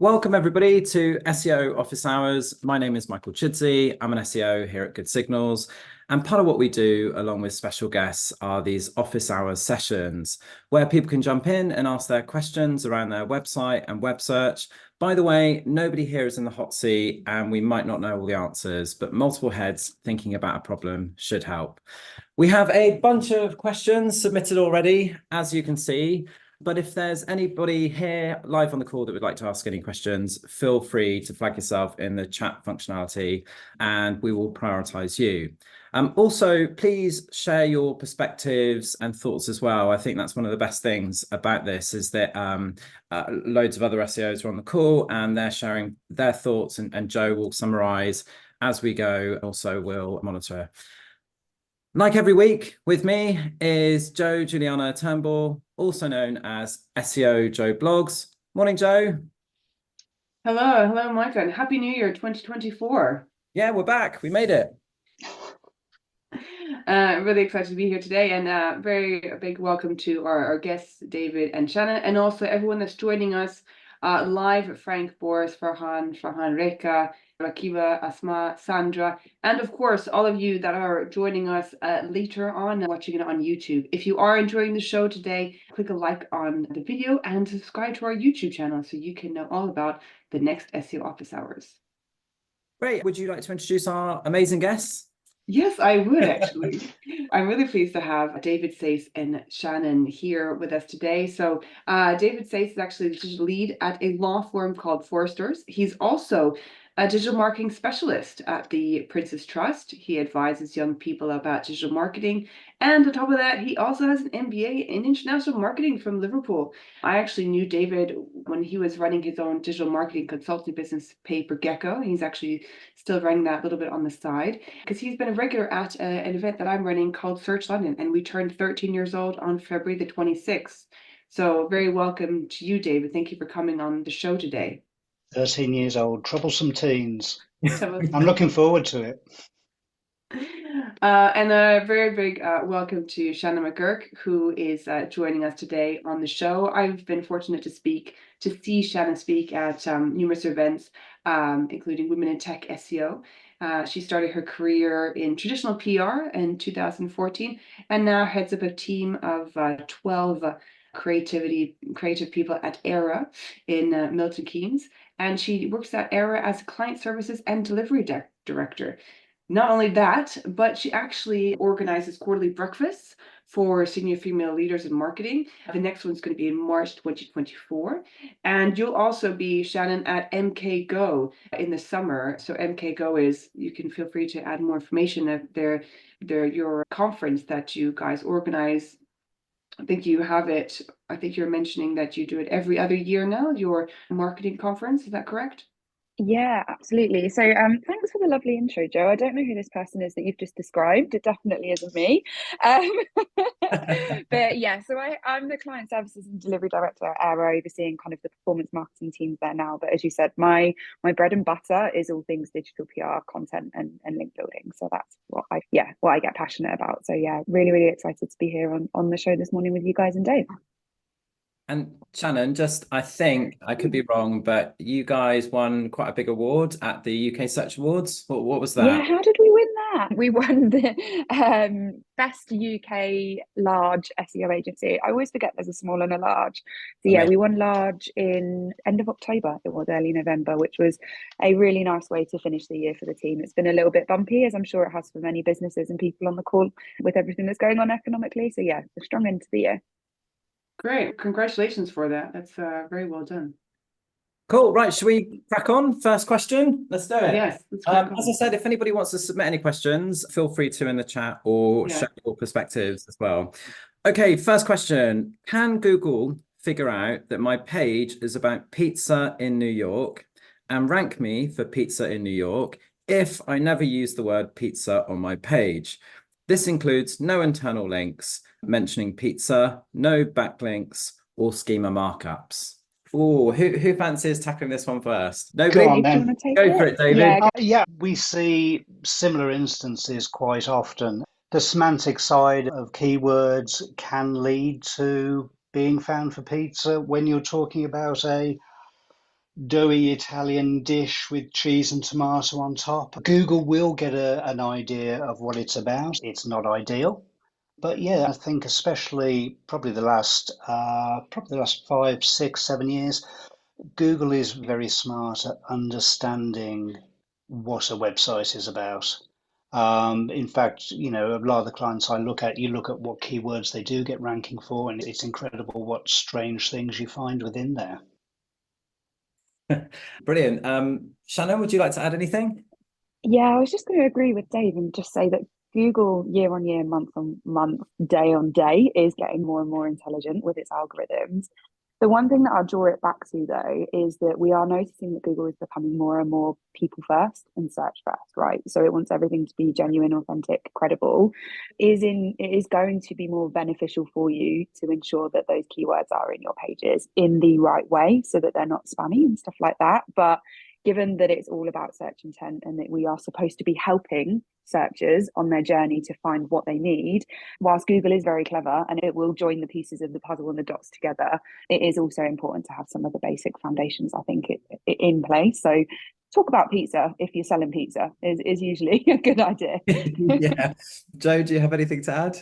Welcome everybody to SEO Office Hours. My name is Michael Chidzey. I'm an SEO here at Good Signals. And part of what we do along with special guests are these office hours sessions where people can jump in and ask their questions around their website and web search. By the way, nobody here is in the hot seat and we might not know all the answers, but multiple heads thinking about a problem should help. We have a bunch of questions submitted already, as you can see. But if there's anybody here live on the call that would like to ask any questions, feel free to flag yourself in the chat functionality and we will prioritize you. Also, please share your perspectives and thoughts as well. I think that's one of the best things about this is that loads of other SEOs are on the call and they're sharing their thoughts and Joe will summarize as we go. Also, we'll monitor. Like every week, with me is Joe Juliana Turnbull, also known as SEO Joe Blogs. Morning, Joe. Hello, Michael. Happy New Year 2024. Yeah, we're back. We made it. Really excited to be here today, and a big welcome to our guests, David and Shannon, and also everyone that's joining us live. Frank, Boris, Farhan, Reka, Rakiba, Asma, Sandra, and of course all of you that are joining us later on watching it on YouTube. If you are enjoying the show today, click a like on the video and subscribe to our YouTube channel so you can know all about the next SEO Office Hours. Great. Would you like to introduce our amazing guests? Yes, I would actually. I'm really pleased to have David Sayce and Shannon here with us today. So David Sayce is actually the digital lead at a law firm called Forsters. He's also a digital marketing specialist at the Prince's Trust. He advises young people about digital marketing. And on top of that, he also has an MBA in international marketing from Liverpool. I actually knew David when he was running his own digital marketing consulting business, Paper Gecko. He's actually still running that a little bit on the side because he's been a regular at an event that I'm running called Search London. And we turned 13 years old on February the 26th. So very welcome to you, David. Thank you for coming on the show today. 13 years old, troublesome teens. I'm looking forward to it. And a very big welcome to Shannon McGuirk, who is joining us today on the show. I've been fortunate to see Shannon speak at numerous events, including Women in Tech SEO. She started her career in traditional PR in 2014 and now heads up a team of 12 creative people at Era in Milton Keynes. And she works at Era as client services and delivery director. Not only that, but she actually organizes quarterly breakfasts for senior female leaders in marketing. The next one's going to be in March 2024. And you'll also be, Shannon, at MK Go in the summer. So MK Go is, you can feel free to add more information at your conference that you guys organize. I think you have it. I think you're mentioning that you do it every other year now, your marketing conference. Is that correct? Yeah, absolutely. So thanks for the lovely intro, Joe. I don't know who this person is that you've just described. It definitely isn't me. But yeah, so I'm the client services and delivery director at Aero, overseeing kind of the performance marketing teams there now. But as you said, my bread and butter is all things digital PR, content and link building. So that's what I get passionate about. So yeah, really, really excited to be here on the show this morning with you guys and Dave. And Shannon, I think I could be wrong, but you guys won quite a big award at the UK Search Awards. What was that? Yeah, how did we win that? We won the best UK large SEO agency. I always forget there's a small and a large. So yeah, we won large in end of October. It was early November, which was a really nice way to finish the year for the team. It's been a little bit bumpy, as I'm sure it has for many businesses and people on the call with everything that's going on economically. So yeah, a strong end to the year. Great. Congratulations for that. That's very well done. Cool. Right. Should we crack on? First question. Let's do it. Yes. As I said, if anybody wants to submit any questions, feel free to in the chat or share your perspectives as well. Okay. First question. Can Google figure out that my page is about pizza in New York and rank me for pizza in New York if I never use the word pizza on my page? This includes no internal links mentioning pizza, no backlinks or schema markups. Oh, who fancies tackling this one first? Nobody? Go on, then. Go for it, David. Yeah, we see similar instances quite often. The semantic side of keywords can lead to being found for pizza when you're talking about a doughy Italian dish with cheese and tomato on top. Google will get an idea of what it's about. It's not ideal. But yeah, I think especially probably the last 5, 6, 7 years, Google is very smart at understanding what a website is about. In fact, a lot of the clients I look at, you look at what keywords they do get ranking for, and it's incredible what strange things you find within there. Brilliant. Shannon, would you like to add anything? Yeah, I was just going to agree with Dave and just say that Google year on year, month on month, day on day is getting more and more intelligent with its algorithms. The one thing that I'll draw it back to, though, is that we are noticing that Google is becoming more and more people first and search first, right? So it wants everything to be genuine, authentic, credible. It is going to be more beneficial for you to ensure that those keywords are in your pages in the right way so that they're not spammy and stuff like that. But given that it's all about search intent and that we are supposed to be helping searchers on their journey to find what they need, whilst Google is very clever and it will join the pieces of the puzzle and the dots together, it is also important to have some of the basic foundations, I think, in place. So talk about pizza if you're selling pizza is usually a good idea. Yeah. Joe, do you have anything to add?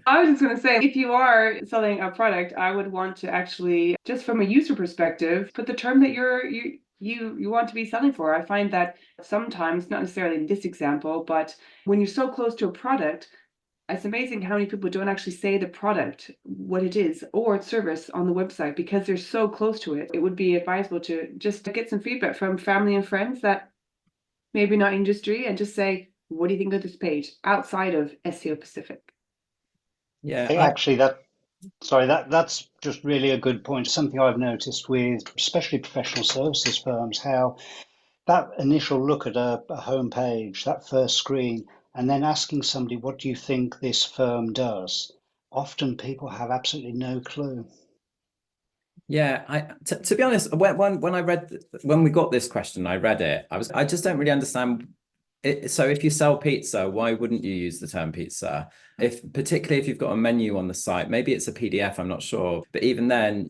I was just going to say, if you are selling a product, I would want to actually, just from a user perspective, put the term that you want to be selling for. I find that sometimes, not necessarily in this example, but when you're so close to a product, it's amazing how many people don't actually say the product, what it is, or its service on the website because they're so close to it. It would be advisable to just get some feedback from family and friends that maybe not industry and just say, what do you think of this page outside of SEO Pacific? Yeah, Actually, that's just really a good point. Something I've noticed with especially professional services firms, how that initial look at a home page, that first screen, and then asking somebody, what do you think this firm does? Often people have absolutely no clue. yeah. To be honest, when we got this question, I read it. I just don't really understand it. So if you sell pizza, why wouldn't you use the term pizza? Particularly if you've got a menu on the site, maybe it's a PDF, I'm not sure. But even then,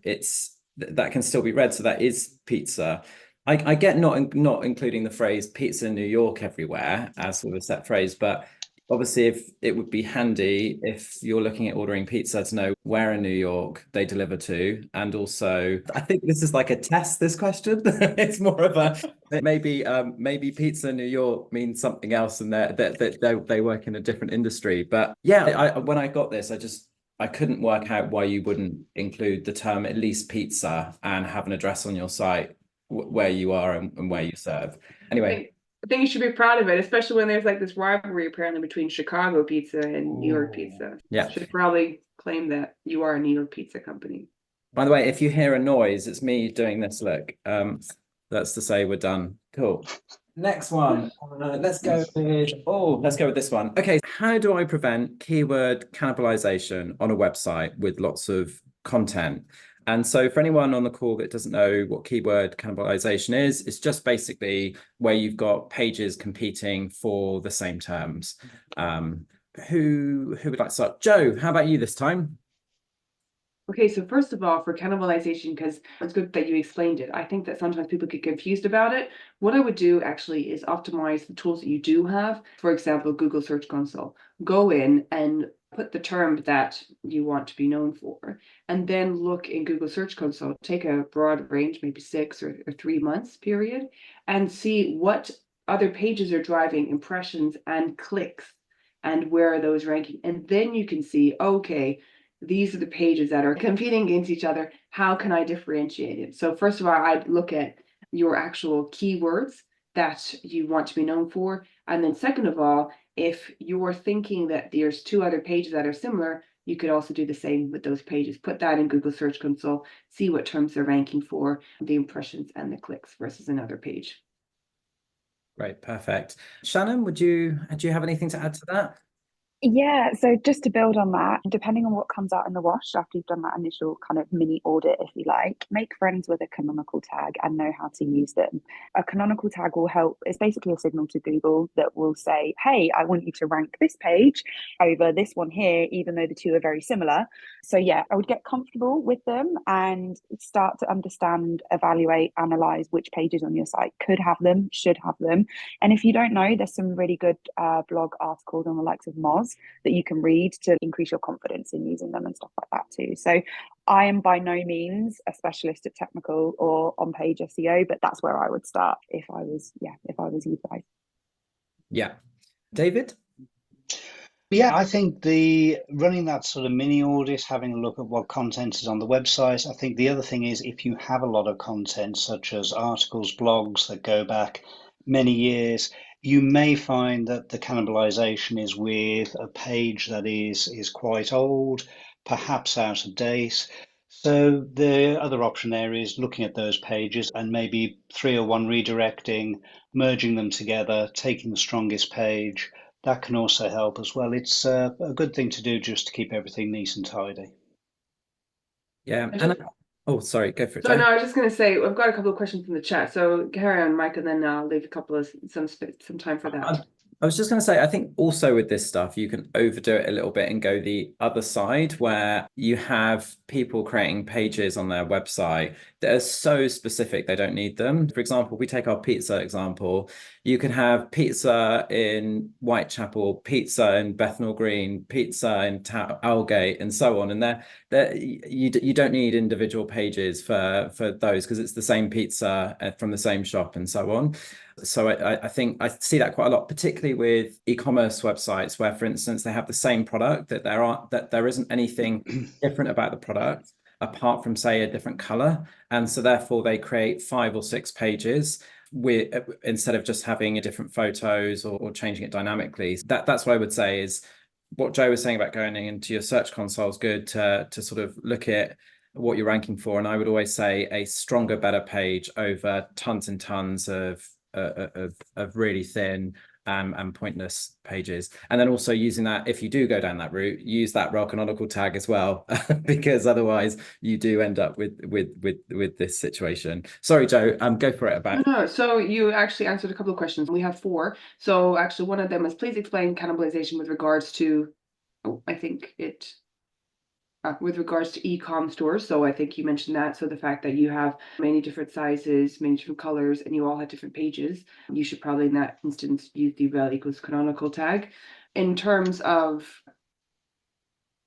that can still be read. So that is pizza. I get not including the phrase pizza in New York everywhere as sort of a set phrase, but obviously if it would be handy if you're looking at ordering pizza to know where in New York they deliver to. And also, I think this is like a test, this question. It's more of a maybe pizza in New York means something else and they work in a different industry. But yeah, when I got this, I couldn't work out why you wouldn't include the term at least pizza and have an address on your site where you are and where you serve. Anyway. I think you should be proud of it, especially when there's like this rivalry apparently between Chicago pizza and New York pizza. Yeah. Should probably claim that you are a New York pizza company. By the way, if you hear a noise, it's me doing this look. That's to say we're done. Cool. Next one. Let's go with this one. Okay, how do I prevent keyword cannibalization on a website with lots of content? And so for anyone on the call that doesn't know what keyword cannibalization is, it's just basically where you've got pages competing for the same terms. Who would like to start? Joe, how about you this time? Okay, so first of all, for cannibalization, because it's good that you explained it. I think that sometimes people get confused about it. What I would do actually is optimize the tools that you do have. For example, Google Search Console. Go in and put the term that you want to be known for, and then look in Google Search Console, take a broad range, maybe 6 or 3 months period, and see what other pages are driving impressions and clicks and where are those ranking. And then you can see, okay, these are the pages that are competing against each other. How can I differentiate it? So first of all, I'd look at your actual keywords that you want to be known for. And then second of all, if you're thinking that there's 2 other pages that are similar, you could also do the same with those pages. Put that in Google Search Console, see what terms they're ranking for, the impressions and the clicks versus another page. Great, perfect. Shannon, do you have anything to add to that? Yeah, so just to build on that, depending on what comes out in the wash after you've done that initial kind of mini audit, if you like, make friends with a canonical tag and know how to use them. A canonical tag will help. It's basically a signal to Google that will say, hey, I want you to rank this page over this one here, even though the two are very similar. So yeah, I would get comfortable with them and start to understand, evaluate, analyze which pages on your site could have them, should have them. And if you don't know, there's some really good blog articles on the likes of Moz that you can read to increase your confidence in using them and stuff like that too. So I am by no means a specialist at technical or on-page SEO, but that's where I would start if I was you guys. Yeah. David? Yeah, I think the running that sort of mini audit, having a look at what content is on the website. I think the other thing is if you have a lot of content, such as articles, blogs that go back many years, you may find that the cannibalization is with a page that is quite old, perhaps out of date. So the other option there is looking at those pages and maybe 301 redirecting, merging them together, taking the strongest page. That can also help as well. It's a good thing to do just to keep everything neat and tidy. Yeah. And oh, sorry, go for it. So no, I was just going to say, I've got a couple of questions in the chat. So carry on, Mike, and then I'll leave a couple of some time for that. I was just going to say, I think also with this stuff, you can overdo it a little bit and go the other side where you have people creating pages on their website that are so specific they don't need them. For example, we take our pizza example. You can have pizza in Whitechapel, pizza in Bethnal Green, pizza in Aldgate, and so on. And you don't need individual pages for those because it's the same pizza from the same shop and so on. So I think I see that quite a lot, particularly with e-commerce websites where, for instance, they have the same product, that there isn't anything different about the product apart from, say, a different color. And so therefore they create 5 or 6 pages instead of just having different photos or changing it dynamically. That's what I would say is what Joe was saying about going into your search console is good to sort of look at what you're ranking for. And I would always say a stronger, better page over tons and tons of really thin and pointless pages. And then also using that, if you do go down that route, use that rel canonical tag as well, because otherwise you do end up with this situation. Sorry, Joe, go for it about. No, so you actually answered a couple of questions. We have 4. So actually one of them is please explain cannibalization with regards to, I think it with regards to e-com stores. So I think you mentioned that. So the fact that you have many different sizes, many different colors, and you all have different pages, you should probably in that instance use the rel equals canonical tag. In terms of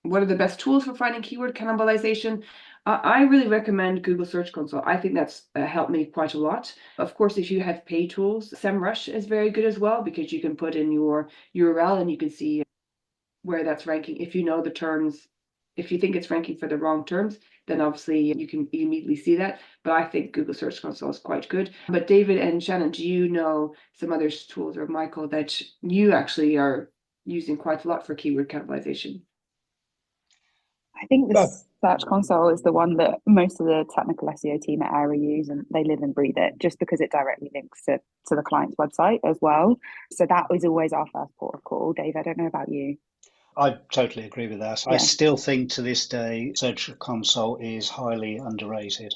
what are the best tools for finding keyword cannibalization, I really recommend Google Search Console. I think that's helped me quite a lot. Of course, if you have paid tools, SEMrush is very good as well because you can put in your URL and you can see where that's ranking. If you know the terms, if you think it's ranking for the wrong terms, then obviously you can immediately see that. But I think Google Search Console is quite good. But David and Shannon, do you know some other tools, or Michael, that you actually are using quite a lot for keyword cannibalization? I think the Search Console is the one that most of the technical SEO team at Aira use, and they live and breathe it just because it directly links to the client's website as well. So that is always our first port of call. Dave, I don't know about you. I totally agree with that. Yeah. I still think to this day, Search Console is highly underrated.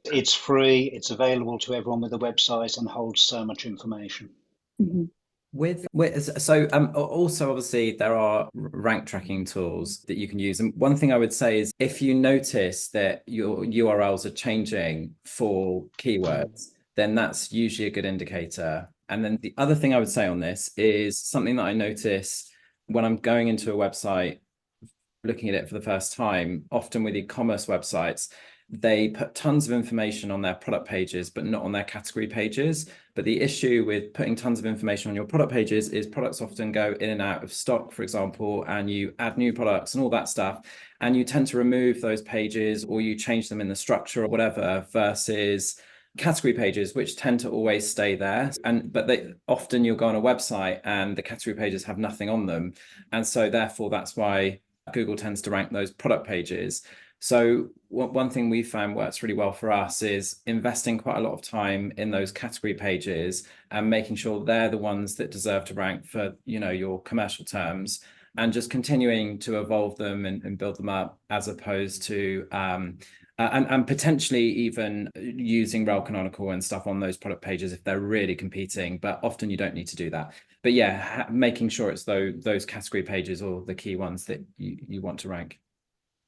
It's free, it's available to everyone with a website and holds so much information. Mm-hmm. Also obviously there are rank tracking tools that you can use, and one thing I would say is if you notice that your URLs are changing for keywords, then that's usually a good indicator. And then the other thing I would say on this is something that I notice when I'm going into a website looking at it for the first time, often with e-commerce websites, they put tons of information on their product pages, but not on their category pages. But the issue with putting tons of information on your product pages is products often go in and out of stock, for example, and you add new products and all that stuff. And you tend to remove those pages or you change them in the structure or whatever versus category pages, which tend to always stay there. But they often you'll go on a website and the category pages have nothing on them. And so therefore, that's why Google tends to rank those product pages. So one thing we found works really well for us is investing quite a lot of time in those category pages and making sure they're the ones that deserve to rank for, your commercial terms, and just continuing to evolve them and build them up, as opposed to and potentially even using rel canonical and stuff on those product pages if they're really competing, but often you don't need to do that. But yeah, making sure it's those category pages or the key ones that you want to rank.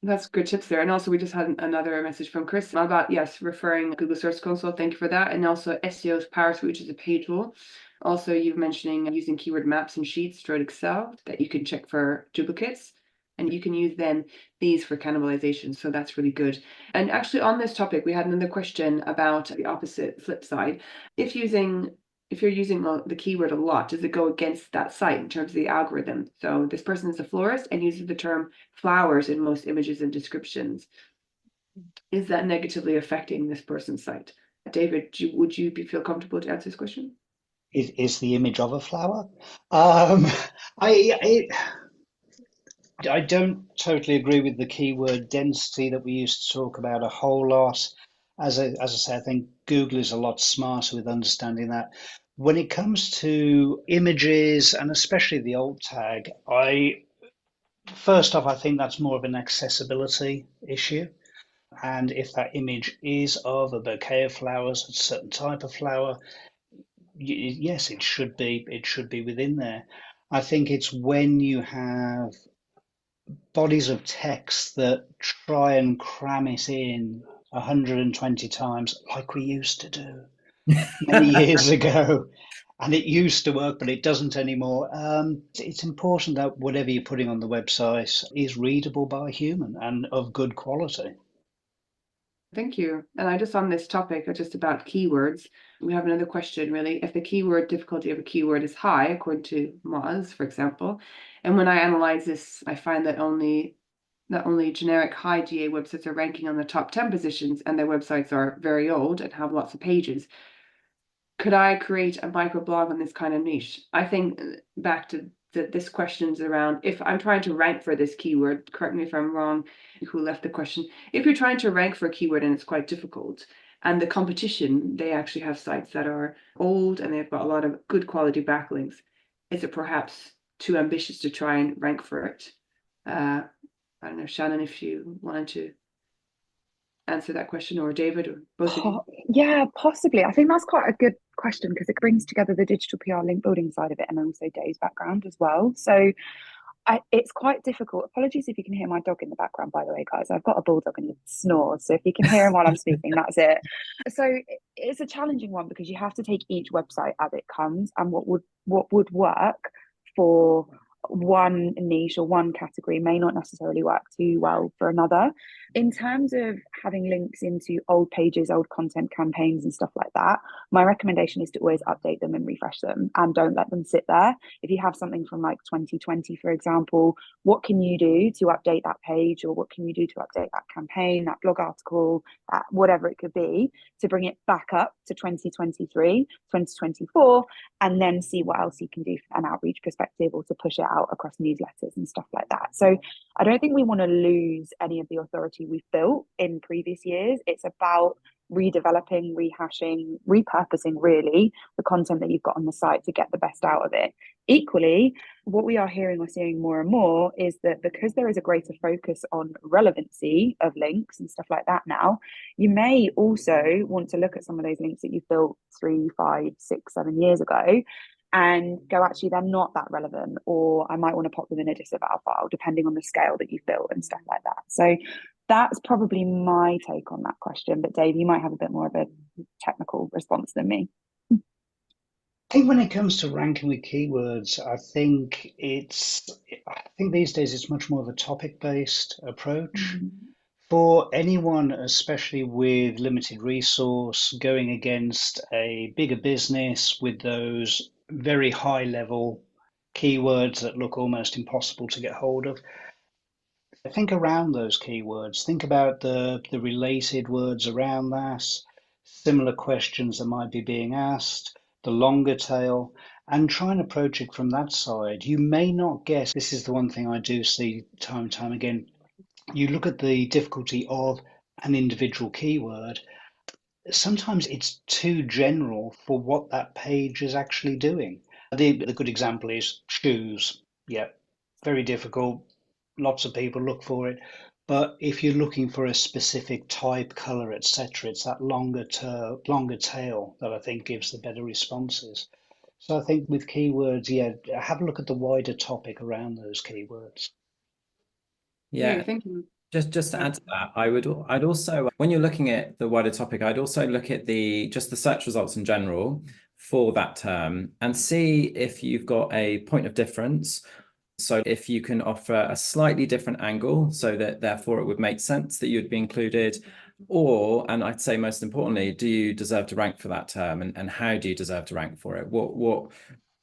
That's good tips there. And also we just had another message from Chris about, yes, referring Google Search Console. Thank you for that. And also SEO's Power Suite, which is a page tool. Also, you're mentioning using keyword maps and sheets through Excel that you can check for duplicates. And you can use then these for cannibalization. So that's really good. And actually on this topic, we had another question about the opposite flip side. If you're using the keyword a lot, does it go against that site in terms of the algorithm? So this person is a florist and uses the term flowers in most images and descriptions. Is that negatively affecting this person's site? David, would you feel comfortable to answer this question? Is the image of a flower? I don't totally agree with the keyword density that we used to talk about a whole lot. As I say, I think Google is a lot smarter with understanding that. When it comes to images, and especially the alt tag, first off, I think that's more of an accessibility issue. And if that image is of a bouquet of flowers, a certain type of flower, yes, it should be within there. I think it's when you have bodies of text that try and cram it in 120 times, like we used to do many years ago. And it used to work, but it doesn't anymore. It's important that whatever you're putting on the website is readable by a human and of good quality. Thank you. And I just on this topic, just about keywords, we have another question really. If the keyword difficulty of a keyword is high, according to Moz, for example, and when I analyze this, I find that only generic high GA websites are ranking on the top 10 positions and their websites are very old and have lots of pages. Could I create a microblog on this kind of niche? I think back to this question's around if I'm trying to rank for this keyword, correct me if I'm wrong, who left the question. If you're trying to rank for a keyword and it's quite difficult, and the competition, they actually have sites that are old and they've got a lot of good quality backlinks, is it perhaps too ambitious to try and rank for it? I don't know, Shannon, if you wanted to answer that question, or David, or both of you. Yeah, possibly. I think that's quite a good question because it brings together the digital PR link building side of it and also Dave's background as well. So it's quite difficult. Apologies if you can hear my dog in the background, by the way, guys. I've got a bulldog and he snores. So if you can hear him while I'm speaking, that's it. So it's a challenging one because you have to take each website as it comes, and what would work for one niche or one category may not necessarily work too well for another. In terms of having links into old pages, old content campaigns and stuff like that, my recommendation is to always update them and refresh them and don't let them sit there. If you have something from like 2020, for example, what can you do to update that page, or what can you do to update that campaign, that blog article, whatever it could be, to bring it back up to 2023, 2024, and then see what else you can do from an outreach perspective or to push it out across newsletters and stuff like that. So I don't think we want to lose any of the authority we've built in previous years. It's about redeveloping, rehashing, repurposing really the content that you've got on the site to get the best out of it. Equally, what we are hearing or seeing more and more is that because there is a greater focus on relevancy of links and stuff like that now, you may also want to look at some of those links that you've built 3, 5, 6, 7 years ago and go, actually, they're not that relevant, or I might want to pop them in a disavow file, depending on the scale that you've built and stuff like that. So that's probably my take on that question. But Dave, you might have a bit more of a technical response than me. I think when it comes to ranking with keywords, I think these days it's much more of a topic-based approach. Mm-hmm. For anyone, especially with limited resource, going against a bigger business with those very high level keywords that look almost impossible to get hold of, think around those keywords. Think about the related words around that, similar questions that might be being asked, the longer tail, and try and approach it from that side. You may not guess, this is the one thing I do see time and time again, you look at the difficulty of an individual keyword, sometimes it's too general for what that page is actually doing. The good example is shoes. Yeah, very difficult. Lots of people look for it. But if you're looking for a specific type, color, etc., it's that longer tail that I think gives the better responses. So I think with keywords, yeah, have a look at the wider topic around those keywords. Yeah. Great, thank you. Just to add to that, I'd also, when you're looking at the wider topic, I'd also look at just the search results in general for that term and see if you've got a point of difference. So if you can offer a slightly different angle so that therefore it would make sense that you'd be included, or, and I'd say most importantly, do you deserve to rank for that term, and how do you deserve to rank for it?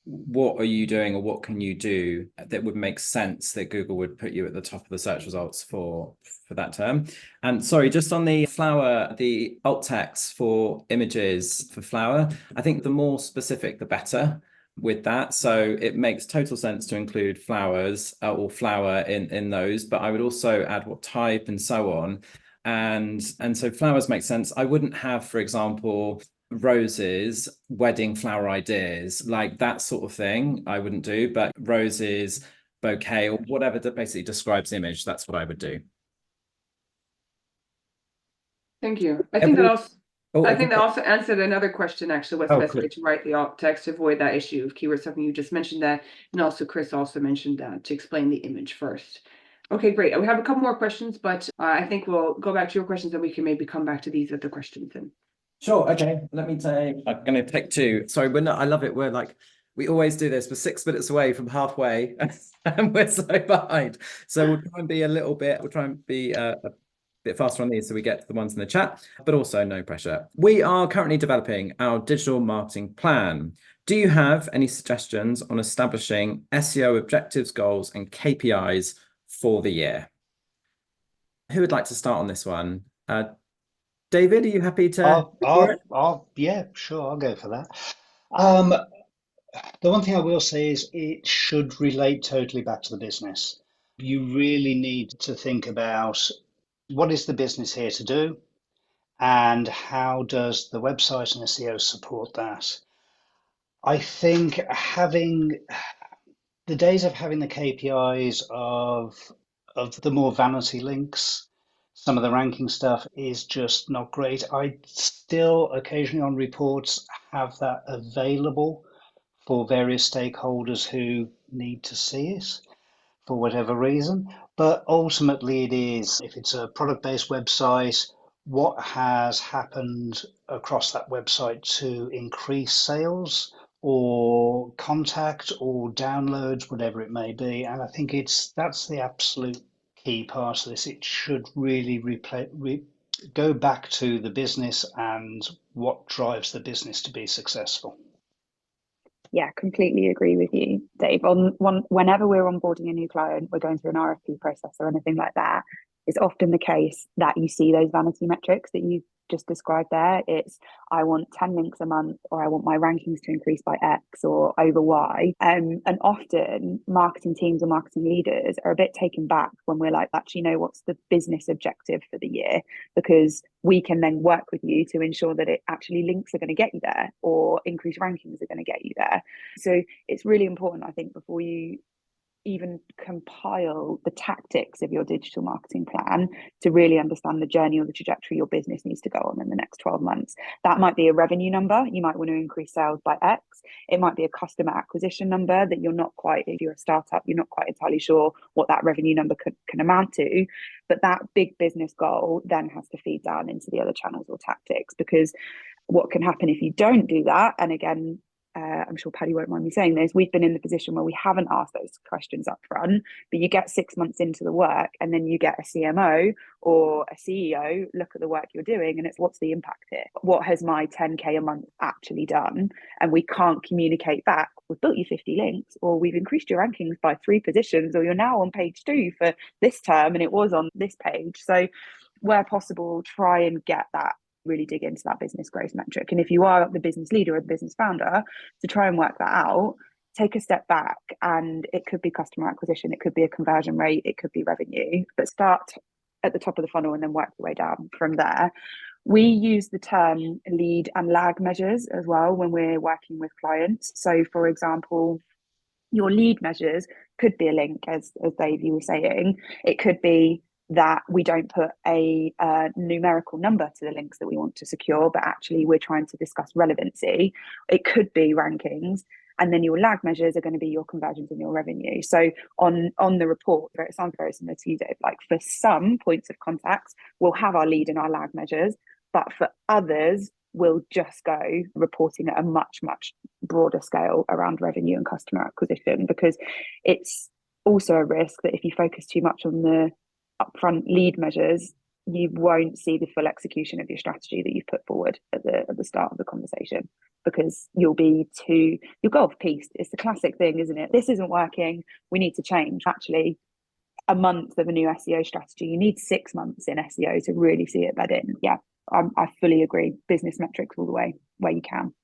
What are you doing, or what can you do that would make sense that Google would put you at the top of the search results for that term? And sorry, just on the flower, the alt text for images for flower, I think the more specific, the better with that. So it makes total sense to include flowers or flower in those, but I would also add what type and so on. And so flowers make sense. I wouldn't have, for example, roses, wedding flower ideas, like that sort of thing. I wouldn't do, but roses, bouquet, or whatever that basically describes image, that's what I would do. Thank you. I think that also answered another question, actually, what's the best way to write the alt text to avoid that issue of keyword stuffing? You just mentioned that, and also Chris also mentioned that to explain the image first. Okay, great. We have a couple more questions, but I think we'll go back to your questions and we can maybe come back to these other questions then. Sure. Okay. Let me take. I'm going to take two. Sorry, I love it. We always do this. We're 6 minutes away from halfway, and we're so behind. So we'll try and be a bit faster on these so we get to the ones in the chat, but also no pressure. We are currently developing our digital marketing plan. Do you have any suggestions on establishing SEO objectives, goals, and KPIs for the year? Who would like to start on this one? David, are you happy to? Yeah, sure, I'll go for that. The one thing I will say is it should relate totally back to the business. You really need to think about what is the business here to do, and how does the website and SEO support that? I think the days of having the KPIs of the more vanity links, some of the ranking stuff is just not great. I still occasionally on reports have that available for various stakeholders who need to see it for whatever reason. But ultimately it is, if it's a product-based website, what has happened across that website to increase sales or contact or downloads, whatever it may be. And I think that's the absolute key part of this. It should really go back to the business and what drives the business to be successful. Yeah, completely agree with you, Dave. Whenever we're onboarding a new client, we're going through an RFP process or anything like that, it's often the case that you see those vanity metrics that you just described there. It's, I want 10 links a month, or I want my rankings to increase by X or over Y. And often marketing teams or marketing leaders are a bit taken back when we're like, actually, no, what's the business objective for the year? Because we can then work with you to ensure that it actually links are going to get you there, or increased rankings are going to get you there. So it's really important, I think, before you even compile the tactics of your digital marketing plan, to really understand the journey or the trajectory your business needs to go on in the next 12 months. That might be a revenue number. You might want to increase sales by X. It might be a customer acquisition number that you're not quite, if you're a startup, you're not quite entirely sure what that revenue number can amount to. But that big business goal then has to feed down into the other channels or tactics, because what can happen if you don't do that, and again, I'm sure Paddy won't mind me saying this, we've been in the position where we haven't asked those questions up front, but you get 6 months into the work and then you get a CMO or a CEO look at the work you're doing, and it's, what's the impact here? What has my 10K a month actually done? And we can't communicate back, we've built you 50 links, or we've increased your rankings by 3 positions, or you're now on page 2 for this term and it was on this page. So where possible, try and get that, really dig into that business growth metric. And if you are the business leader or the business founder, to try and work that out, take a step back, and it could be customer acquisition, it could be a conversion rate, it could be revenue, but start at the top of the funnel and then work your way down from there. We use the term lead and lag measures as well when we're working with clients. So, for example, your lead measures could be a link, as Dave, you were saying. It could be that we don't put a numerical number to the links that we want to secure, but actually we're trying to discuss relevancy. It could be rankings. And then your lag measures are going to be your conversions and your revenue. So on the report, it sounds very similar to you, Dave. Like for some points of contact, we'll have our lead and our lag measures, but for others, we'll just go reporting at a much, much broader scale around revenue and customer acquisition, because it's also a risk that if you focus too much on the upfront lead measures, you won't see the full execution of your strategy that you've put forward at the start of the conversation, because you'll go off piste. It's the classic thing, isn't it? This isn't working, we need to change. Actually, a month of a new SEO strategy, you need 6 months in SEO to really see it bed in. Yeah, I fully agree. Business metrics all the way where you can.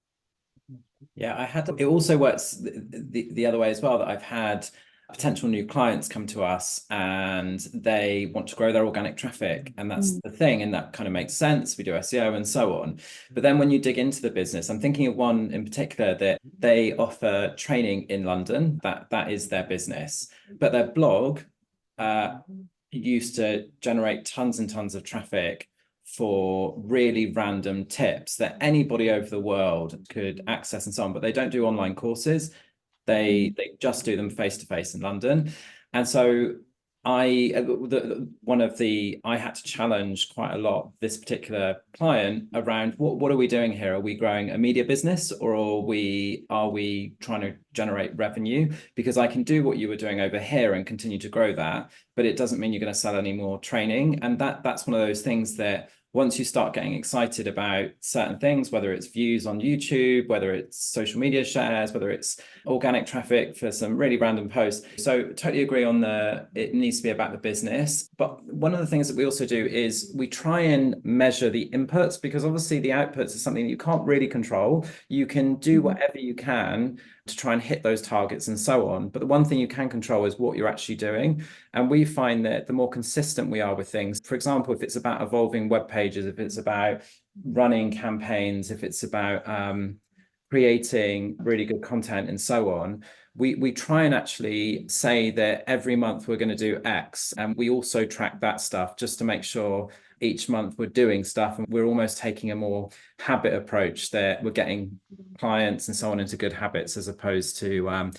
Yeah, it also works the other way as well, that I've had potential new clients come to us and they want to grow their organic traffic, and that's the thing, and that kind of makes sense. We do SEO and so on, but then when you dig into the business, I'm thinking of one in particular that they offer training in London, that is their business, but their blog used to generate tons and tons of traffic for really random tips that anybody over the world could access and so on, but they don't do online courses. They just do them face to face in London. And so I had to challenge quite a lot this particular client around what are we doing here? Are we growing a media business, or are we trying to generate revenue? Because I can do what you were doing over here and continue to grow that, but it doesn't mean you're going to sell any more training. And that's one of those things that once you start getting excited about certain things, whether it's views on YouTube, whether it's social media shares, whether it's organic traffic for some really random posts. So totally agree on it needs to be about the business. But one of the things that we also do is we try and measure the inputs, because obviously the outputs are something you can't really control. You can do whatever you can to try and hit those targets and so on. But the one thing you can control is what you're actually doing. And we find that the more consistent we are with things, for example, if it's about evolving web pages, if it's about running campaigns, if it's about creating really good content and so on, we try and actually say that every month we're going to do X. And we also track that stuff just to make sure each month we're doing stuff, and we're almost taking a more habit approach, that we're getting clients and so on into good habits, as opposed to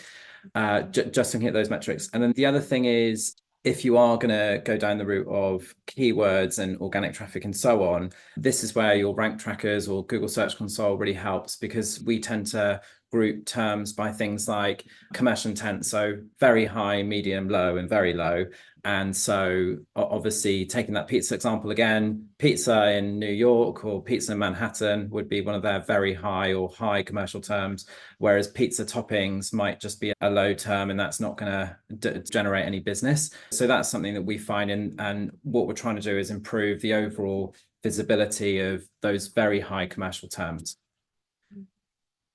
just looking at those metrics. And then the other thing is, if you are going to go down the route of keywords and organic traffic and so on, this is where your rank trackers or Google Search Console really helps, because we tend to group terms by things like commercial intent, so very high, medium, low, and very low. And so obviously, taking that pizza example again, pizza in New York or pizza in Manhattan would be one of their very high or high commercial terms, whereas pizza toppings might just be a low term, and that's not going to generate any business. So that's something that we find, and what we're trying to do is improve the overall visibility of those very high commercial terms.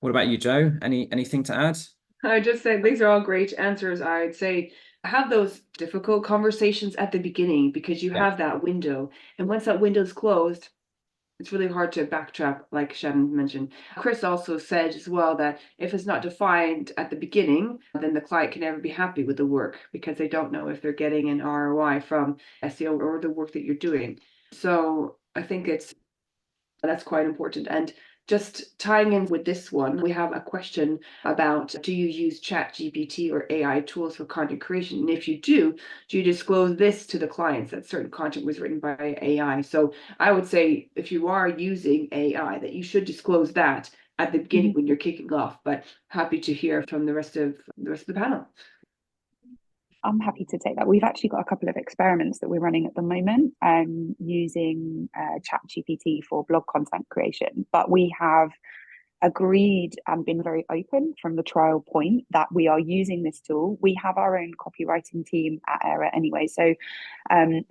What about you, Joe? Anything to add? I just say these are all great answers. I'd say have those difficult conversations at the beginning, because you have that window. And once that window's closed, it's really hard to backtrack, like Shannon mentioned. Chris also said as well that if it's not defined at the beginning, then the client can never be happy with the work, because they don't know if they're getting an ROI from SEO or the work that you're doing. So I think that's quite important. And just tying in with this one, we have a question about, do you use Chat GPT or AI tools for content creation? And if you do you disclose this to the clients that certain content was written by AI? So I would say, if you are using AI, that you should disclose that at the beginning when you're kicking off. But happy to hear from the rest of the panel. I'm happy to take that. We've actually got a couple of experiments that we're running at the moment, using Chat GPT for blog content creation. But we have agreed and been very open from the trial point that we are using this tool. We have our own copywriting team at Era anyway. So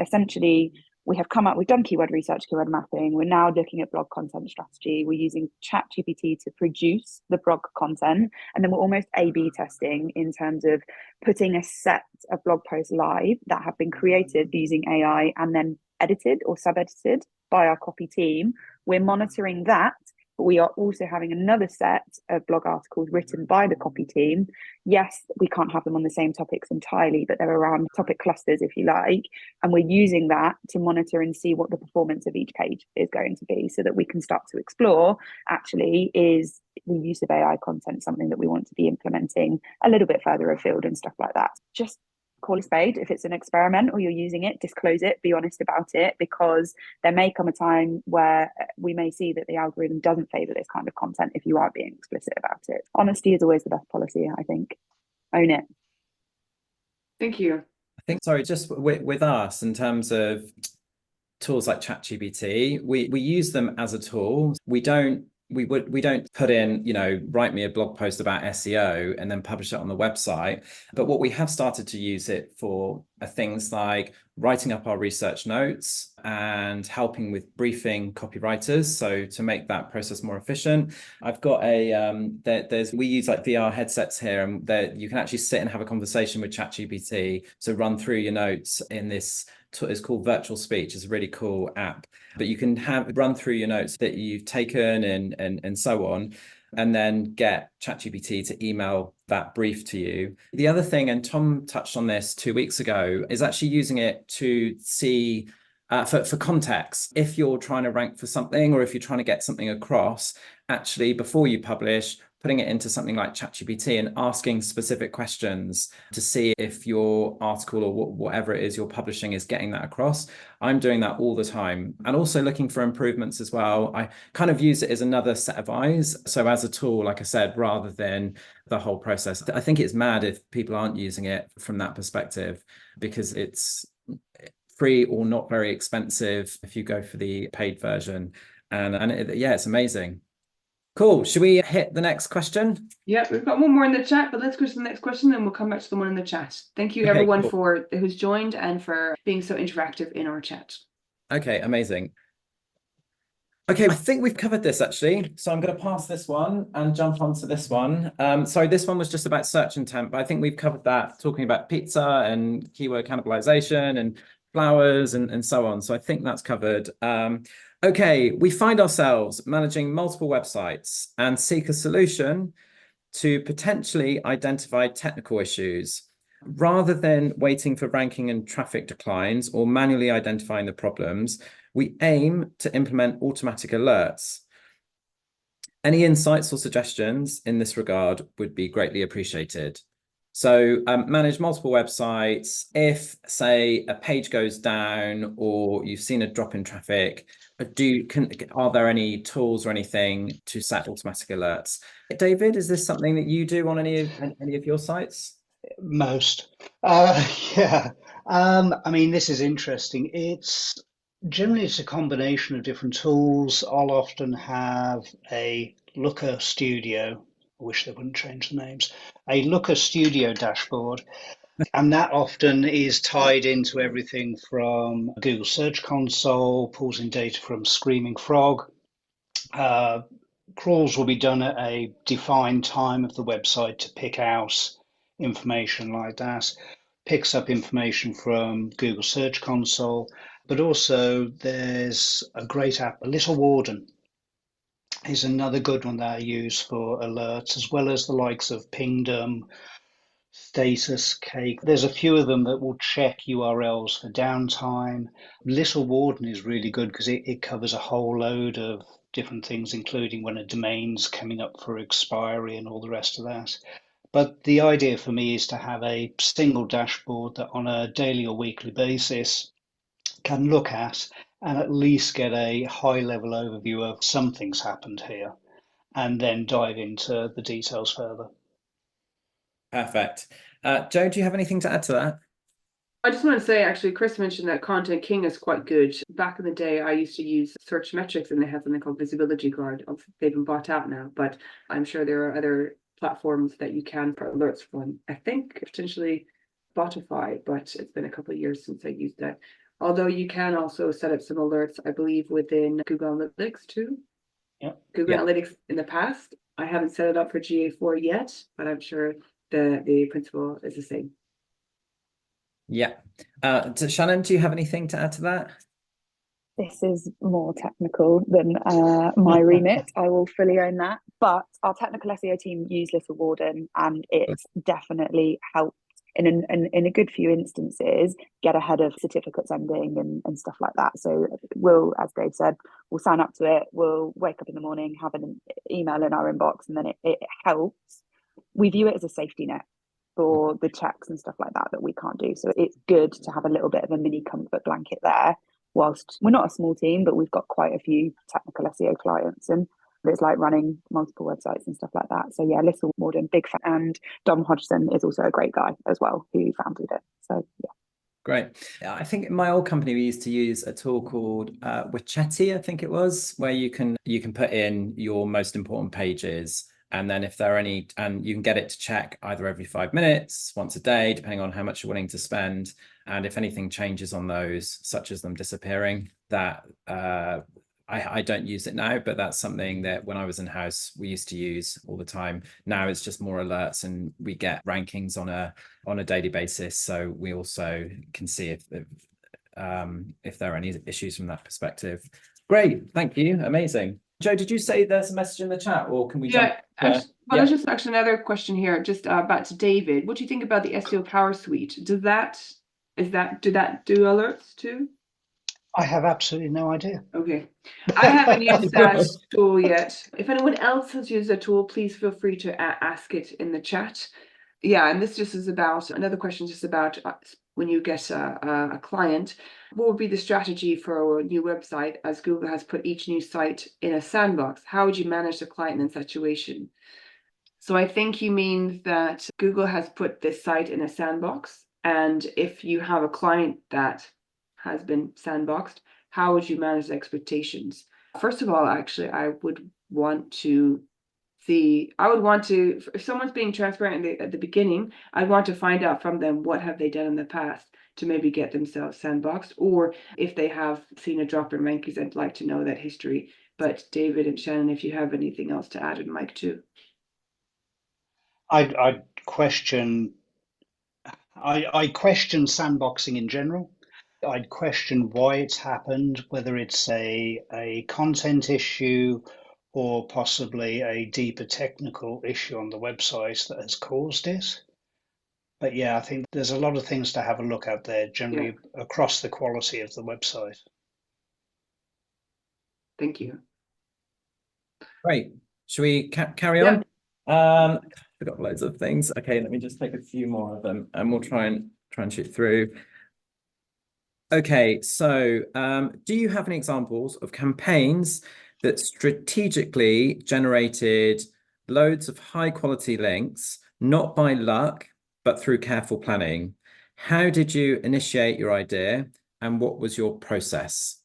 essentially, we've done keyword research, keyword mapping. We're now looking at blog content strategy. We're using Chat GPT to produce the blog content. And then we're almost A/B testing in terms of putting a set of blog posts live that have been created using AI and then edited or sub-edited by our copy team. We're monitoring that, but we are also having another set of blog articles written by the copy team. Yes, we can't have them on the same topics entirely, but they're around topic clusters, if you like. And we're using that to monitor and see what the performance of each page is going to be, so that we can start to explore, actually, is the use of AI content something that we want to be implementing a little bit further afield and stuff like that. Just call a spade. If it's an experiment or you're using it, disclose it, be honest about it, because there may come a time where we may see that the algorithm doesn't favor this kind of content if you are being explicit about it. Honesty is always the best policy, I think. Own it. Thank you. I think, sorry, just with us in terms of tools like Chat GPT, we use them as a tool. We don't put in, write me a blog post about SEO and then publish it on the website. But what we have started to use it for are things like writing up our research notes and helping with briefing copywriters. So to make that process more efficient, I've got we use like VR headsets here, and you can actually sit and have a conversation with Chat GPT to run through your notes in this. It's called Virtual Speech. It's a really cool app, but you can run through your notes that you've taken and so on, and then get ChatGPT to email that brief to you. The other thing, and Tom touched on this 2 weeks ago, is actually using it to see for context. If you're trying to rank for something, or if you're trying to get something across, actually before you publish, putting it into something like ChatGPT and asking specific questions to see if your article or whatever it is you're publishing is getting that across. I'm doing that all the time, and also looking for improvements as well. I kind of use it as another set of eyes. So as a tool, like I said, rather than the whole process. I think it's mad if people aren't using it from that perspective, because it's free or not very expensive if you go for the paid version. And it's amazing. Cool. Should we hit the next question? Yeah, we've got one more in the chat, but let's go to the next question and we'll come back to the one in the chat. Thank you, everyone, cool, who's joined and for being so interactive in our chat. Okay, amazing. Okay, I think we've covered this actually. So I'm going to pass this one and jump onto this one. Sorry, this one was just about search intent, but I think we've covered that, talking about pizza and keyword cannibalization and flowers and so on. So I think that's covered. Okay, we find ourselves managing multiple websites and seek a solution to potentially identify technical issues. Rather than waiting for ranking and traffic declines or manually identifying the problems, we aim to implement automatic alerts. Any insights or suggestions in this regard would be greatly appreciated. So manage multiple websites. If, say, a page goes down or you've seen a drop in traffic, are there any tools or anything to set automatic alerts? David, is this something that you do on any of your sites? Most. Yeah. I mean, this is interesting. It's a combination of different tools. I'll often have a Looker Studio. I wish they wouldn't change the names. A Looker Studio dashboard. And that often is tied into everything from Google Search Console, pulls in data from Screaming Frog. Crawls will be done at a defined time of the website to pick out information like that. Picks up information from Google Search Console, but also there's a great app, A Little Warden is another good one that I use for alerts, as well as the likes of Pingdom, Status Cake. There's a few of them that will check URLs for downtime. Little Warden is really good because it covers a whole load of different things, including when a domain's coming up for expiry and all the rest of that. But the idea for me is to have a single dashboard that on a daily or weekly basis can look at and at least get a high level overview of something's happened here, and then dive into the details further. Perfect. Joe, do you have anything to add to that? I just want to say, actually, Chris mentioned that Content King is quite good. Back in the day, I used to use Search Metrics, and they have something called Visibility Guard. They've been bought out now, but I'm sure there are other platforms that you can put alerts from. I think potentially Spotify, but it's been a couple of years since I used that. Although you can also set up some alerts, I believe, within Google Analytics too. Yep. Google Yeah. Analytics in the past. I haven't set it up for GA4 yet, but I'm sure the principle is the same. Yeah. Shannon, do you have anything to add to that? This is more technical than my remit. I will fully own that. But our technical SEO team use Little Warden, and it's definitely helped in a good few instances get ahead of certificates ending and stuff like that. So we'll, as Dave said, we'll sign up to it. We'll wake up in the morning, have an email in our inbox, and then it helps. We view it as a safety net for the checks and stuff like that we can't do. So it's good to have a little bit of a mini comfort blanket there. Whilst we're not a small team, but we've got quite a few technical SEO clients, and it's like running multiple websites and stuff like that. So yeah, Little Warden, big fan. And Dom Hodgson is also a great guy as well, who founded it. So yeah. Great. I think in my old company, we used to use a tool called Chidzey, I think it was, where you can put in your most important pages. And then if there are any, and you can get it to check either every 5 minutes, once a day, depending on how much you're willing to spend. And if anything changes on those, such as them disappearing, that I don't use it now, but that's something that when I was in house, we used to use all the time. Now it's just more alerts, and we get rankings on a daily basis. So we also can see if there are any issues from that perspective. Great, thank you, amazing. Joe, did you say there's a message in the chat, or can we jump? There's just actually another question here, just back to David. What do you think about the SEO Power Suite? Do that do alerts too? I have absolutely no idea. Okay, I haven't used that tool yet. If anyone else has used the tool, please feel free to ask it in the chat. Yeah, and this just is about another question, just about when you get a client, what would be the strategy for a new website, as Google has put each new site in a sandbox? How would you manage the client in that situation? So I think you mean that Google has put this site in a sandbox, and if you have a client that has been sandboxed, how would you manage the expectations? First of all, actually, I would want to if someone's being transparent at the beginning, I'd want to find out from them what have they done in the past to maybe get themselves sandboxed, or if they have seen a drop in rankings, I'd like to know that history. But David and Shannon, if you have anything else to add, and Mike too. I question sandboxing in general. I'd question why it's happened, whether it's a content issue or possibly a deeper technical issue on the website that has caused it. But yeah, I think there's a lot of things to have a look at there, generally across the quality of the website. Thank you. Great. Should we carry on? We've got loads of things. Okay, let me just take a few more of them, and we'll try and shoot through. Okay, so do you have any examples of campaigns that strategically generated loads of high quality links, not by luck, but through careful planning? How did you initiate your idea, and what was your process?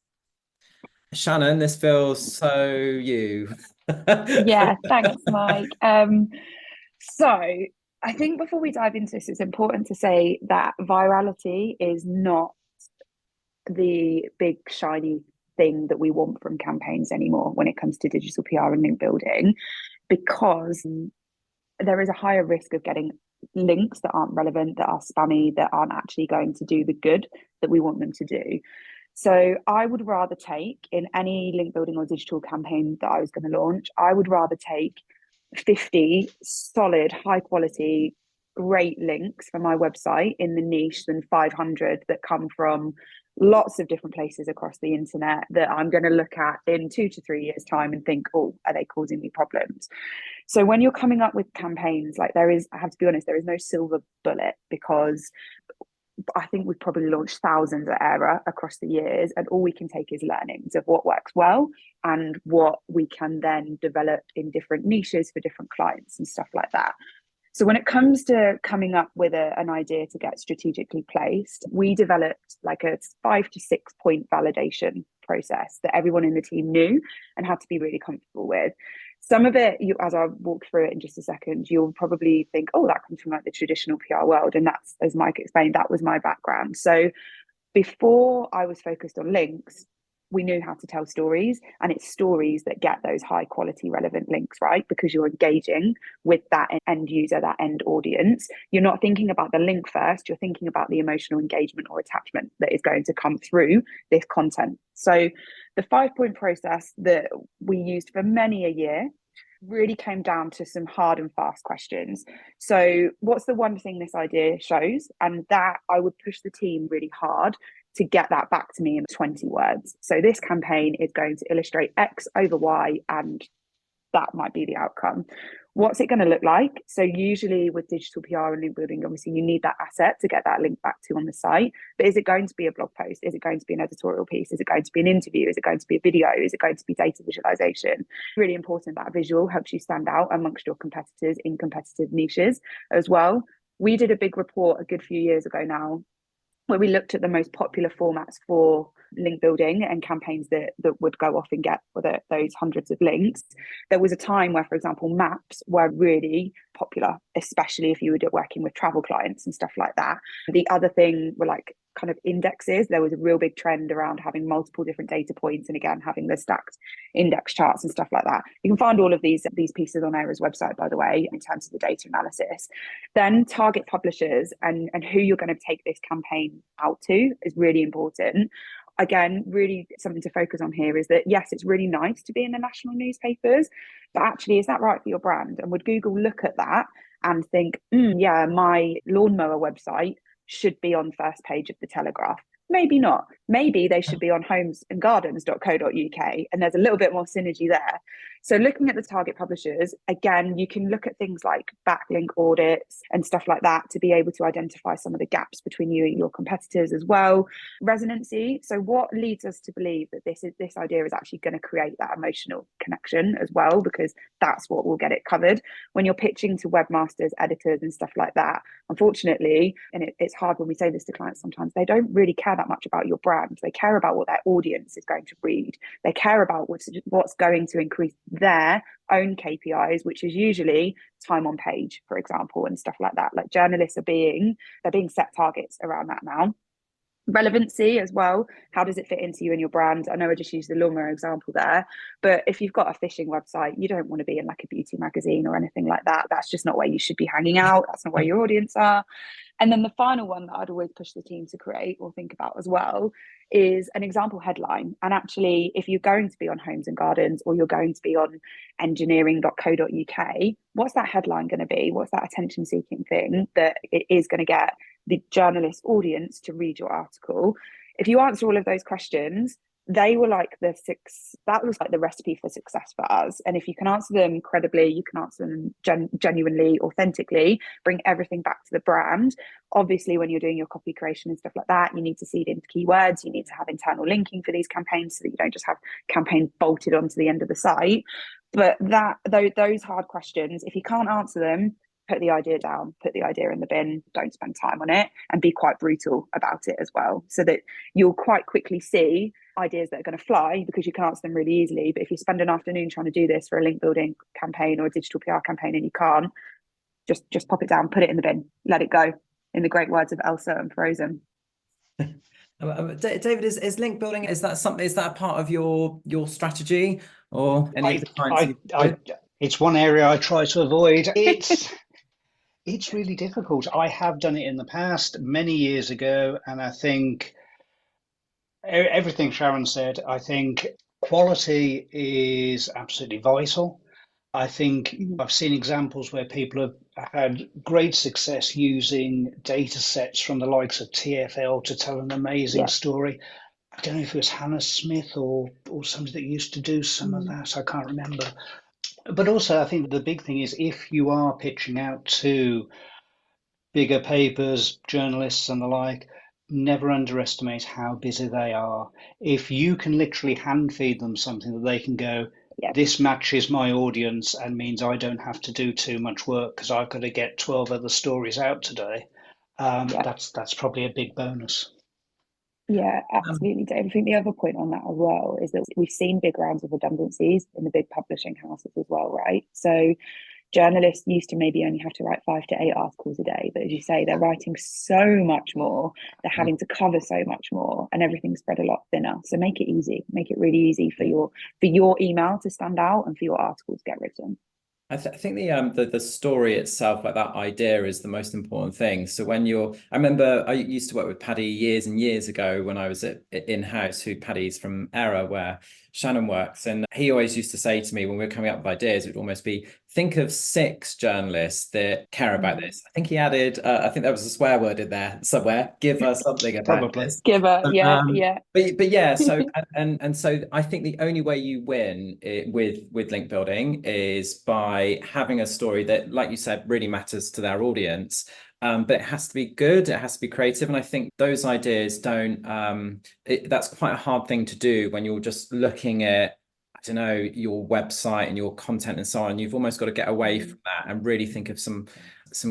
Shannon, this feels so you. Yeah, thanks, Mike. So I think before we dive into this, it's important to say that virality is not the big shiny thing that we want from campaigns anymore when it comes to digital PR and link building, because there is a higher risk of getting links that aren't relevant, that are spammy, that aren't actually going to do the good that we want them to do. So I would rather take, in any link building or digital campaign that I was going to launch, I would rather take 50 solid, high quality, great links for my website in the niche than 500 that come from lots of different places across the internet that I'm going to look at in 2 to 3 years' time and think, oh, are they causing me problems? So when you're coming up with campaigns, like I have to be honest, there is no silver bullet, because I think we've probably launched thousands at Era across the years, and all we can take is learnings of what works well and what we can then develop in different niches for different clients and stuff like that. So when it comes to coming up with an idea to get strategically placed, we developed like a 5 to 6 point validation process that everyone in the team knew and had to be really comfortable with. Some of it, as I walk through it in just a second, you'll probably think, oh, that comes from like the traditional PR world. And that's, as Mike explained, that was my background. So Before I was focused on links, we knew how to tell stories, and it's stories that get those high quality relevant links, right? Because you're engaging with that end user, that end audience. You're not thinking about the link first, you're thinking about the emotional engagement or attachment that is going to come through this content. So the 5-point process that we used for many a year really came down to some hard and fast questions. So what's the one thing this idea shows? And that I would push the team really hard to get that back to me in 20 words. So this campaign is going to illustrate X over Y, and that might be the outcome. What's it going to look like? So usually with digital PR and link building, obviously you need that asset to get that link back to on the site. But is it going to be a blog post? Is it going to be an editorial piece? Is it going to be an interview? Is it going to be a video? Is it going to be data visualization? Really important that visual helps you stand out amongst your competitors in competitive niches as well. We did a big report a good few years ago now, where we looked at the most popular formats for link building and campaigns that would go off and get those hundreds of links. There was a time where, for example, maps were really popular, especially if you were working with travel clients and stuff like that. The other thing were like kind of indexes. There was a real big trend around having multiple different data points, and again having the stacked index charts and stuff like that. You can find all of these pieces on Aira's website, by the way, in terms of the data analysis. Then target publishers and who you're going to take this campaign out to is really important. Again, really something to focus on here is that, yes, it's really nice to be in the national newspapers, but actually, is that right for your brand? And would Google look at that and think, yeah, my lawnmower website should be on first page of the Telegraph? Maybe not. Maybe they should be on homesandgardens.co.uk, and there's a little bit more synergy there. So looking at the target publishers, again, you can look at things like backlink audits and stuff like that to be able to identify some of the gaps between you and your competitors as well. Resonancy. So what leads us to believe that this idea is actually going to create that emotional connection as well, because that's what will get it covered. When you're pitching to webmasters, editors and stuff like that, unfortunately, and it's hard when we say this to clients sometimes, they don't really care that much about your brand. They care about what their audience is going to read. They care about what's going to increase their own KPIs, which is usually time on page, for example, and stuff like that. Like journalists they're being set targets around that now. Relevancy as well. How does it fit into you and your brand? I know I just used the lawnmower example there, but if you've got a fishing website, you don't want to be in like a beauty magazine or anything like that. That's just not where you should be hanging out. That's not where your audience are. And then the final one that I'd always push the team to create or think about as well is an example headline. And actually, if you're going to be on Homes and Gardens or you're going to be on engineering.co.uk, what's that headline going to be? What's that attention-seeking thing that it is going to get the journalist audience to read your article? If you answer all of those questions, they were like that was like the recipe for success for us. And if you can answer them credibly, you can answer them genuinely, authentically, bring everything back to the brand. Obviously, when you're doing your copy creation and stuff like that, you need to seed into keywords. You need to have internal linking for these campaigns so that you don't just have campaigns bolted onto the end of the site. But those hard questions, if you can't answer them, put the idea down, put the idea in the bin, don't spend time on it, and be quite brutal about it as well, so that you'll quite quickly see ideas that are going to fly because you can answer them really easily. But if you spend an afternoon trying to do this for a link building campaign or a digital PR campaign and you can't, just pop it down, put it in the bin, let it go, in the great words of Elsa and Frozen. David, is link building, is that a part of your strategy or any of the clients? It's one area I try to avoid. It's really difficult. I have done it in the past many years ago, and I think everything Sharon said, I think quality is absolutely vital. I think I've seen examples where people have had great success using data sets from the likes of TfL to tell an amazing story. I don't know if it was Hannah Smith or somebody that used to do some of that. I can't remember. But also, I think the big thing is if you are pitching out to bigger papers, journalists and the like, never underestimate how busy they are. If you can literally hand feed them something that they can go, this matches my audience and means I don't have to do too much work because I've got to get 12 other stories out today, that's probably a big bonus. Yeah, absolutely, Dave. I think the other point on that as well is that we've seen big rounds of redundancies in the big publishing houses as well, right? So Journalists used to maybe only have to write 5 to 8 articles a day, but as you say, they're writing so much more, they're having to cover so much more, and everything's spread a lot thinner. So make it easy, make it really easy for your email to stand out and for your articles to get written. I think the story itself, like that idea, is the most important thing. So I remember I used to work with Paddy years and years ago when I was in-house, Paddy's from Era, where Shannon works, and he always used to say to me when we were coming up with ideas, it would almost be, think of 6 journalists that care about this. I think he added, I think there was a swear word in there somewhere. Give us something about this. Give her, yeah. But yeah, so and so I think the only way you win with link building is by having a story that, like you said, really matters to their audience. But it has to be good, it has to be creative. And I think those ideas that's quite a hard thing to do when you're just looking at, I don't know, your website and your content and so on. You've almost got to get away from that and really think of some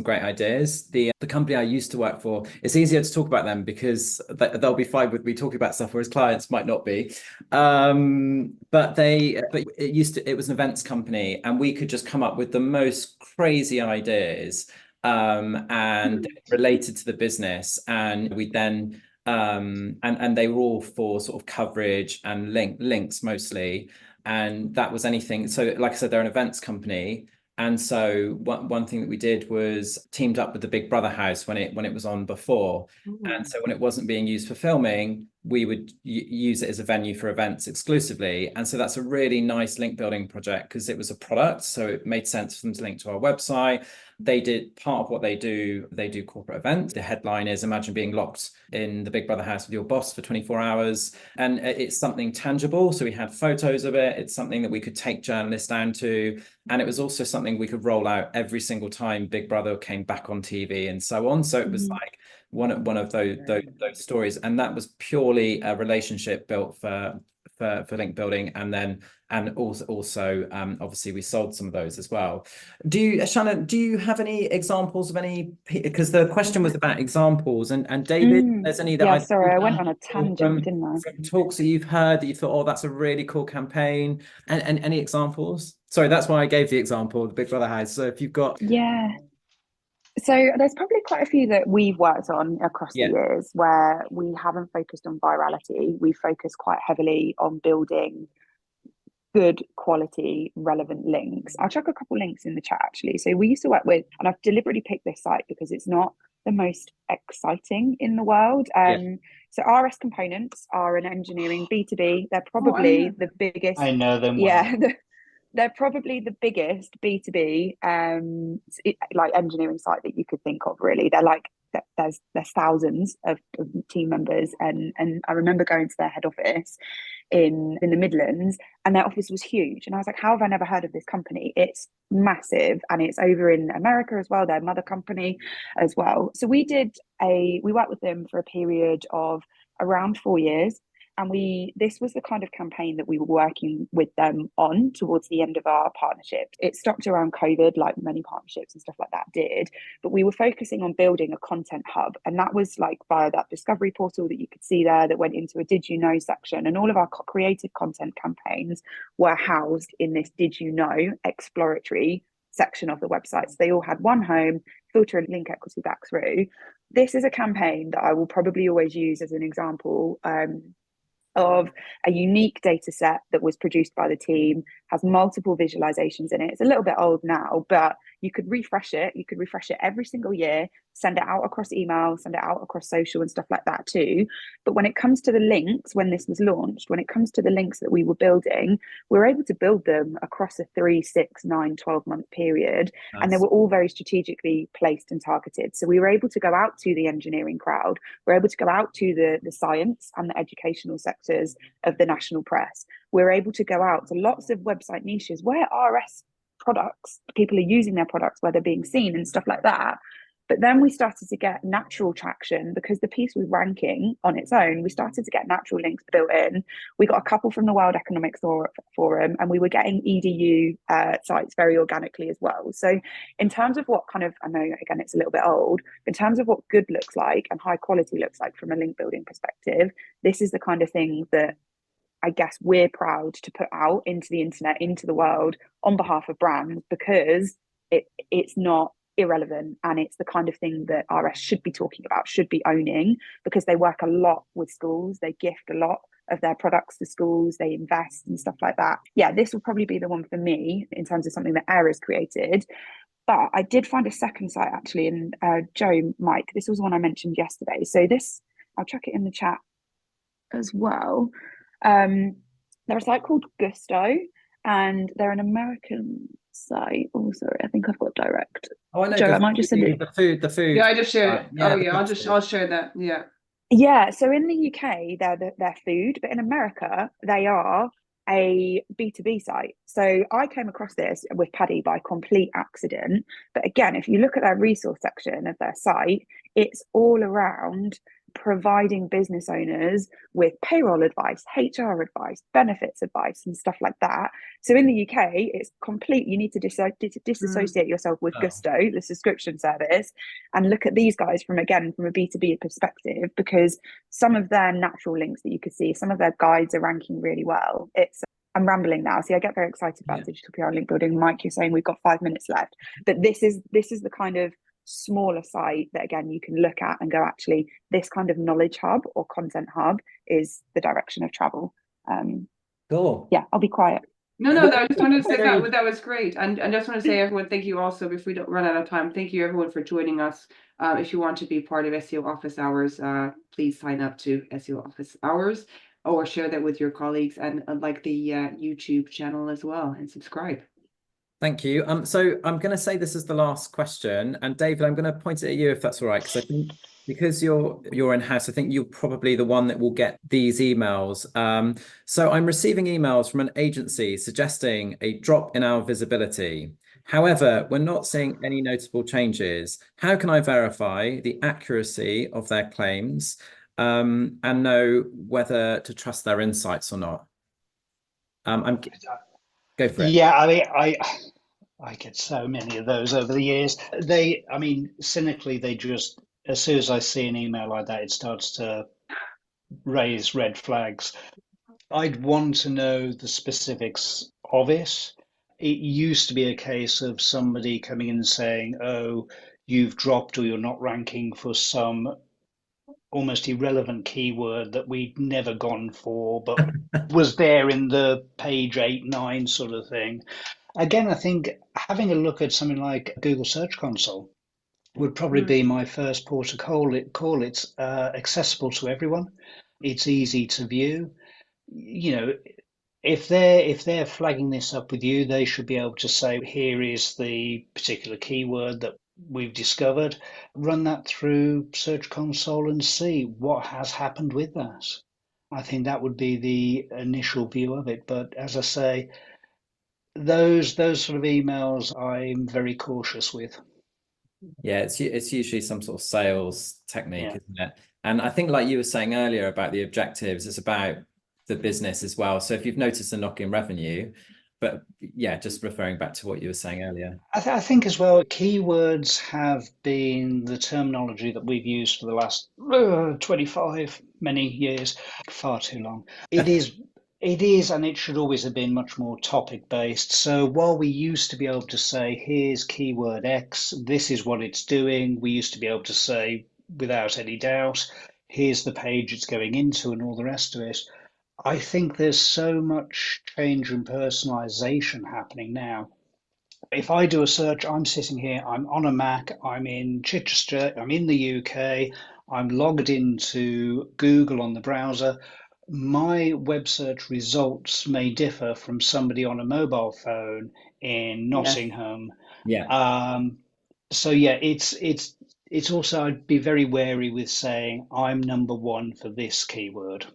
great ideas. The company I used to work for, it's easier to talk about them because they'll be fine with me talking about stuff, whereas clients might not be. But it was an events company, and we could just come up with the most crazy ideas and related to the business, and we then and they were all for sort of coverage and links mostly, and that was anything. So like I said, they're an events company, and so one thing that we did was teamed up with the Big Brother house when it was on before. And so when it wasn't being used for filming, we would use it as a venue for events exclusively. And so that's a really nice link building project because it was a product, so it made sense for them to link to our website. They did part of what they do corporate events. The headline is, imagine being locked in the Big Brother house with your boss for 24 hours. And it's something tangible. So we had photos of it. It's something that we could take journalists down to. And it was also something we could roll out every single time Big Brother came back on TV and so on. So it was like one of those stories. And that was purely a relationship built for link building, and also obviously we sold some of those as well. Shannon, do you have any examples of any, because the question was about examples, and David, there's any that I went on a tangent, didn't I? From talks that you've heard that you thought, oh, that's a really cool campaign, and any examples? Sorry, that's why I gave the example of the Big Brother house. So if you've got So there's probably quite a few that we've worked on across the years where we haven't focused on virality. We focus quite heavily on building good quality, relevant links. I'll chuck a couple links in the chat actually. So we used to work with, and I've deliberately picked this site because it's not the most exciting in the world. So RS Components are an engineering B2B. They're probably the biggest. I know them well. They're probably the biggest B2B like engineering site that you could think of, really. They're like, there's thousands of team members, and I remember going to their head office in the Midlands, and their office was huge, and I was like, how have I never heard of this company? It's massive, and it's over in America as well, their mother company as well. So we worked with them for a period of around 4 years. And this was the kind of campaign that we were working with them on towards the end of our partnership. It stopped around COVID, like many partnerships and stuff like that did. But we were focusing on building a content hub. And that was like via that discovery portal that you could see there that went into a Did You Know section. And all of our creative content campaigns were housed in this Did You Know exploratory section of the website. So they all had one home, filter and link equity back through. This is a campaign that I will probably always use as an example of a unique data set that was produced by the team, has multiple visualizations in it. It's a little bit old now, but you could refresh it. You could refresh it every single year, send it out across email, send it out across social and stuff like that too. But when it comes to the links, when this was launched, when it comes to the links that we were building, we were able to build them across a 3, 6, 9, 12-month period. Nice. And they were all very strategically placed and targeted. So we were able to go out to the engineering crowd. We were able to go out to the science and the educational sectors of the national press. We're able to go out to lots of website niches where RS products, people are using their products, where they're being seen and stuff like that. But then we started to get natural traction because the piece was ranking on its own. We started to get natural links built in. We got a couple from the World Economic Forum, and we were getting EDU sites very organically as well. So in terms of what kind of, I know again it's a little bit old, in terms of what good looks like and high quality looks like from a link building perspective, this is the kind of thing that I guess we're proud to put out into the internet, into the world on behalf of brands, because it's not irrelevant, and it's the kind of thing that RS should be talking about, should be owning, because they work a lot with schools, they gift a lot of their products to schools, they invest and stuff like that. Yeah, this will probably be the one for me in terms of something that Air has created. But I did find a second site actually, and Joe, Mike, this was one I mentioned yesterday. So this, I'll chuck it in the chat as well. They're a site called Gusto, and they're an American site. Oh, sorry, I think I've got direct. Oh, I know. Joe, I might just send it. The food. Yeah, I just shared it. Yeah, I'll share that. Yeah. Yeah, so in the UK, they're food, but in America, they are a B2B site. So I came across this with Paddy by complete accident. But again, if you look at their resource section of their site, it's all around providing business owners with payroll advice, HR advice, benefits advice, and stuff like that. So in the UK, it's complete. You need to disassociate yourself with Gusto, the subscription service, and look at these guys from a B2B perspective, because some of their natural links that you could see, some of their guides are ranking really well. I'm rambling now. See, I get very excited about digital PR and link building. Mike, you're saying we've got 5 minutes left, but this is the kind of smaller site that again you can look at and go, actually, this kind of knowledge hub or content hub is the direction of travel. Cool. Yeah, I'll be quiet. No, I just wanted to say that was great. And I just want to say, everyone, thank you also, if we don't run out of time, thank you everyone for joining us. If you want to be part of SEO Office Hours, please sign up to SEO Office Hours, or share that with your colleagues, and like the YouTube channel as well, and subscribe. Thank you. So I'm going to say this is the last question, and David, I'm going to point it at you if that's all right, because I think because you're in-house, I think you're probably the one that will get these emails. So I'm receiving emails from an agency suggesting a drop in our visibility. However, we're not seeing any notable changes. How can I verify the accuracy of their claims and know whether to trust their insights or not? Go for it. Yeah, I mean, I get so many of those over the years. Cynically, they just, as soon as I see an email like that, it starts to raise red flags. I'd want to know the specifics of it. It used to be a case of somebody coming in and saying, oh, you've dropped or you're not ranking for some almost irrelevant keyword that we'd never gone for, but was there in the page 8, 9 sort of thing. Again, I think having a look at something like Google Search Console would probably be my first port of call. It's accessible to everyone. It's easy to view. You know, if they're flagging this up with you, they should be able to say, here is the particular keyword that we've discovered. Run that through Search Console and see what has happened with that. I think that would be the initial view of it. But as I say, those sort of emails I'm very cautious with. Yeah, it's usually some sort of sales technique, isn't it? And I think, like you were saying earlier about the objectives, it's about the business as well. So if you've noticed a knock in revenue, but yeah, just referring back to what you were saying earlier. I think as well, keywords have been the terminology that we've used for the last 25 many years, far too long. It is, and it should always have been much more topic based. So while we used to be able to say, here's keyword X, this is what it's doing, we used to be able to say without any doubt, here's the page it's going into and all the rest of it. I think there's so much change and personalization happening now. If I do a search, I'm sitting here, I'm on a Mac, I'm in Chichester, I'm in the UK, I'm logged into Google on the browser. My web search results may differ from somebody on a mobile phone in Nottingham. So yeah, it's also, I'd be very wary with saying I'm number one for this keyword.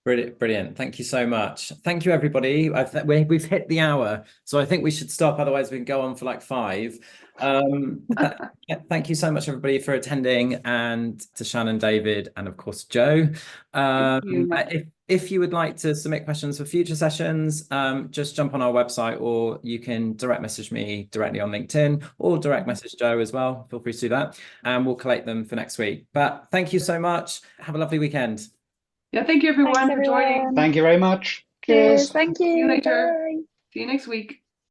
Brilliant. Thank you so much. Thank you, everybody. We've hit the hour, so I think we should stop. Otherwise, we can go on for like 5. Thank you so much, everybody, for attending, and to Shannon, David, and of course, Joe. If you would like to submit questions for future sessions, just jump on our website, or you can direct message me directly on LinkedIn, or direct message Joe as well. Feel free to do that, and we'll collate them for next week. But thank you so much. Have a lovely weekend. Yeah, thank you everyone for joining. Thank you very much. Cheers. Thank you. See you later. Bye. See you next week.